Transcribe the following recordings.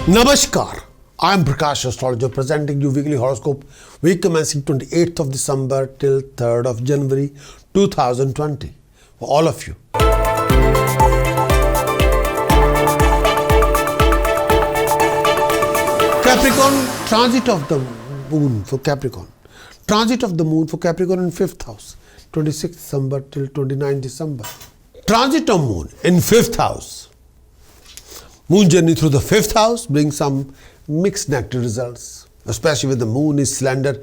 Namaskar, I am Prakash, Astrologer, presenting you weekly horoscope week commencing 28th of December till 3rd of January 2020 for all of you. Capricorn, transit of the moon for Capricorn. Transit of the moon for Capricorn in 5th house, 26th December till 29th December. Transit of moon in 5th house. Moon journey through the 5th house brings some mixed negative results, especially when the moon is slender.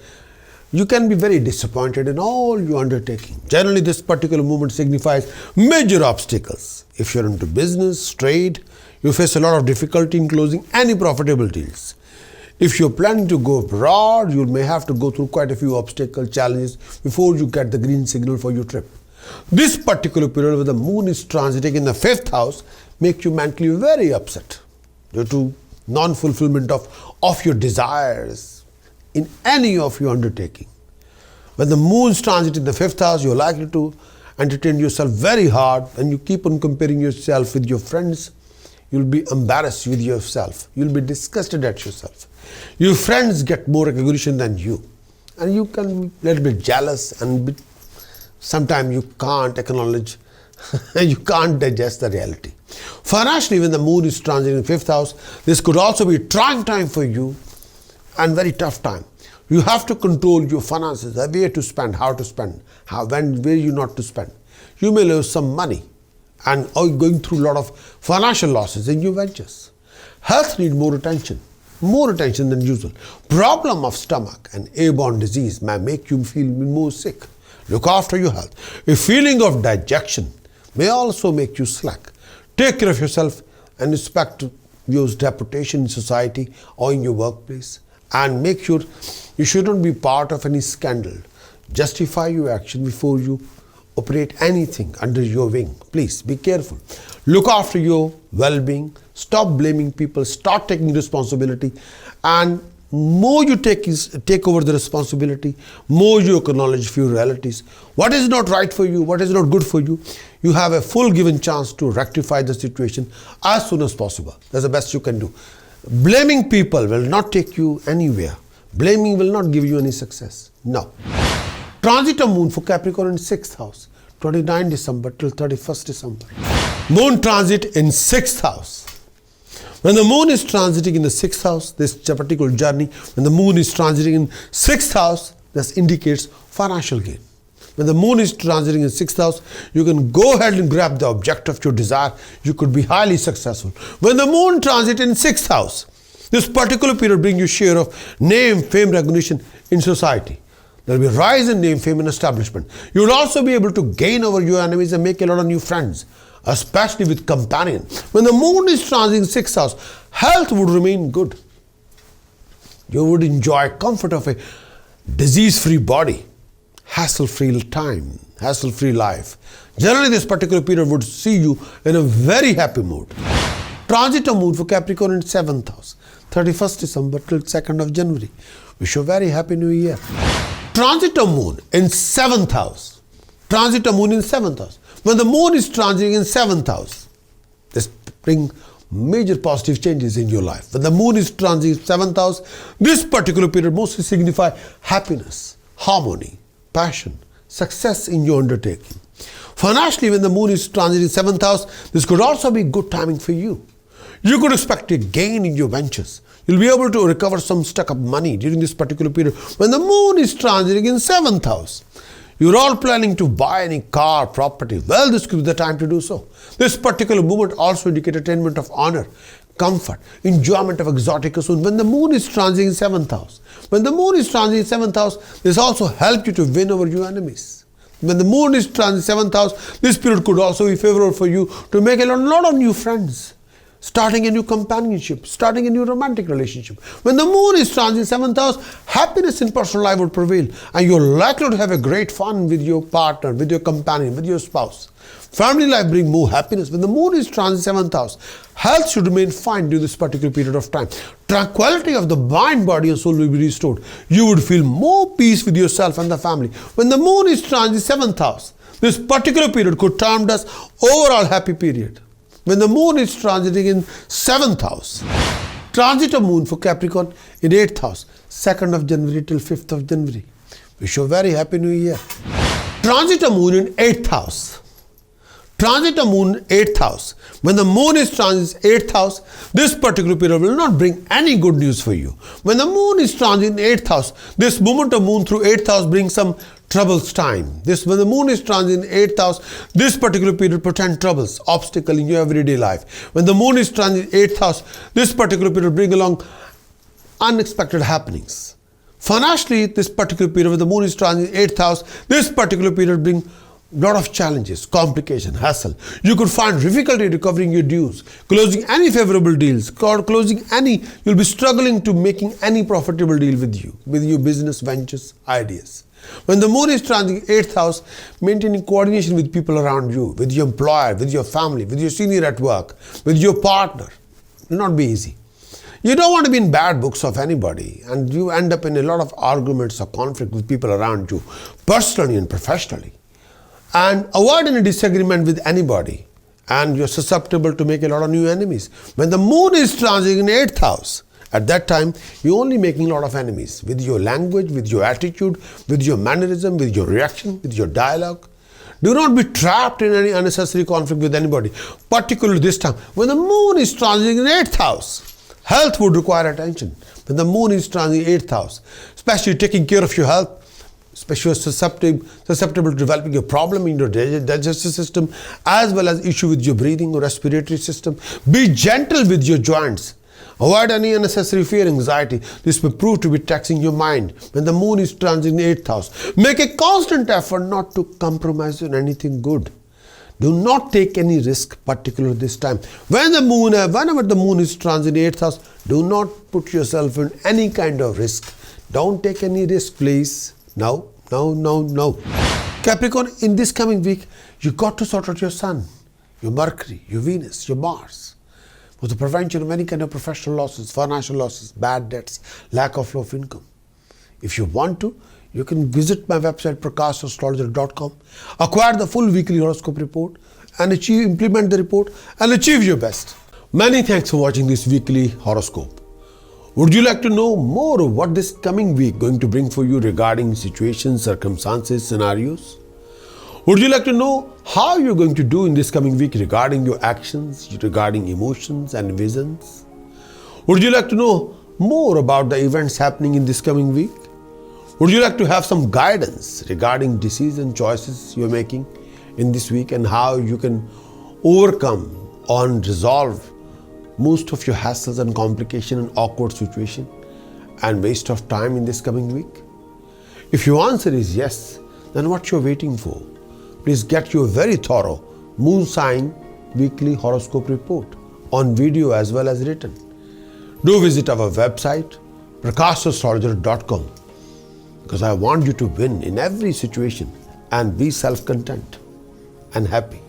You can be very disappointed in all your undertaking. Generally, this particular movement signifies major obstacles. If you're into business, trade, you face a lot of difficulty in closing any profitable deals. If you're planning to go abroad, you may have to go through quite a few obstacle challenges before you get the green signal for your trip. This particular period where the moon is transiting in the 5th house makes you mentally very upset due to non-fulfillment of your desires in any of your undertaking. When the moon's transit in the 5th house, you're likely to entertain yourself very hard, and you keep on comparing yourself with your friends. You'll be embarrassed with yourself. You'll be disgusted at yourself. Your friends get more recognition than you, and you can be a little bit jealous, and sometimes you can't acknowledge and you can't digest the reality. Financially, when the moon is transiting in 5th house, this could also be a trying time for you and very tough time. You have to control your finances, where to spend, how to spend, where you not to spend. You may lose some money and are going through a lot of financial losses in your ventures. Health needs more attention than usual. Problem of stomach and airborne disease may make you feel more sick. Look after your health. A feeling of dejection may also make you slack. Take care of yourself and respect your reputation in society or in your workplace, and make sure you shouldn't be part of any scandal. Justify your action before you operate anything under your wing. Please be careful. Look after your well-being. Stop blaming people. Start taking responsibility. And more you take over the responsibility, more you acknowledge few realities. What is not right for you, what is not good for you, you have a full given chance to rectify the situation as soon as possible. That's the best you can do. Blaming people will not take you anywhere. Blaming will not give you any success. No. Transit of moon for Capricorn in 6th house, 29 December till 31st December. Moon transit in 6th house. When the moon is transiting in the 6th house, this particular journey, when the moon is transiting in 6th house, this indicates financial gain. When the moon is transiting in 6th house, you can go ahead and grab the object of your desire. You could be highly successful. When the moon transit in 6th house, this particular period brings you share of name, fame, recognition in society. There will be a rise in name, fame, and establishment. You will also be able to gain over your enemies and make a lot of new friends, especially with companion. When the moon is transiting 6th house, health would remain good. You would enjoy comfort of a disease-free body, hassle-free time, hassle-free life. Generally, this particular period would see you in a very happy mood. Transit of moon for Capricorn in 7th house, 31st December till 2nd of January. Wish you a very happy new year. Transit of moon in 7th house. Transit of moon in 7th house. When the moon is transiting in 7th house, this brings major positive changes in your life. When the moon is transiting in 7th house, this particular period mostly signifies happiness, harmony, passion, success in your undertaking. Financially, when the moon is transiting in 7th house, this could also be good timing for you. You could expect a gain in your ventures. You'll be able to recover some stuck up money during this particular period. When the moon is transiting in 7th house, you're all planning to buy any car, property. Well, this could be the time to do so. This particular movement also indicates attainment of honor, comfort, enjoyment of exotic pursuit. When the moon is transiting in 7th house, when the moon is transiting in 7th house, this also helps you to win over your enemies. When the moon is transiting in 7th house, this period could also be favorable for you to make a lot of new friends, starting a new companionship, starting a new romantic relationship. When the moon is transiting 7th house, happiness in personal life will prevail, and you're likely to have a great fun with your partner, with your companion, with your spouse. Family life brings more happiness. When the moon is transiting 7th house, health should remain fine during this particular period of time. Tranquility of the mind, body, and soul will be restored. You would feel more peace with yourself and the family. When the moon is transiting 7th house, this particular period could termed as overall happy period. When the moon is transiting in 7th house, Transit of moon for Capricorn in 8th house, 2nd of January till 5th of January. Wish you a very happy new year. Transit of moon in 8th house. Transit of moon 8th house. When the moon is transit 8th house, this particular period will not bring any good news for you. When the moon is transit in 8th house, this movement of moon through 8th house brings some troubles time. When the moon is transit in 8th house, this particular period presents troubles, obstacle in your everyday life. When the moon is transit in 8th house, this particular period bring along unexpected happenings. Financially, this particular period when the moon is transit in 8th house, this particular period bring lot of challenges, complication, hassle. You could find difficulty recovering your dues, closing any favorable deals, you'll be struggling to making any profitable deal with your business ventures, ideas. When the moon is transit 8th house, maintaining coordination with people around you, with your employer, with your family, with your senior at work, with your partner, will not be easy. You don't want to be in bad books of anybody, and you end up in a lot of arguments or conflict with people around you, personally and professionally. And avoid any disagreement with anybody, and you're susceptible to make a lot of new enemies. When the moon is transiting in 8th house, at that time, you're only making a lot of enemies with your language, with your attitude, with your mannerism, with your reaction, with your dialogue. Do not be trapped in any unnecessary conflict with anybody, particularly this time. When the moon is transiting in 8th house, health would require attention. When the moon is transiting in 8th house, especially taking care of your health, especially susceptible to developing a problem in your digestive system, as well as issue with your breathing or respiratory system. Be gentle with your joints. Avoid any unnecessary fear, anxiety. This may prove to be taxing your mind. When the moon is transiting in 8th house, make a constant effort not to compromise on anything good. Do not take any risk, particularly this time. Whenever the moon is transiting in 8th house, do not put yourself in any kind of risk. Don't take any risk, please. No. Capricorn, in this coming week, you got to sort out your Sun, your Mercury, your Venus, your Mars, for the prevention of any kind of professional losses, financial losses, bad debts, lack of flow of income. If you want to, you can visit my website prakashastrologer.com, acquire the full weekly horoscope report, and implement the report and achieve your best. Many thanks for watching this weekly horoscope. Would you like to know more of what this coming week going to bring for you regarding situations, circumstances, scenarios? Would you like to know how you're going to do in this coming week regarding your actions, regarding emotions and visions? Would you like to know more about the events happening in this coming week? Would you like to have some guidance regarding decision choices you're making in this week and how you can overcome and resolve most of your hassles and complication and awkward situation and waste of time in this coming week? If your answer is yes, then what you're waiting for? Please get your very thorough moon sign weekly horoscope report on video as well as written. Do visit our website prakashastrologer.com, because I want you to win in every situation and be self-content and happy.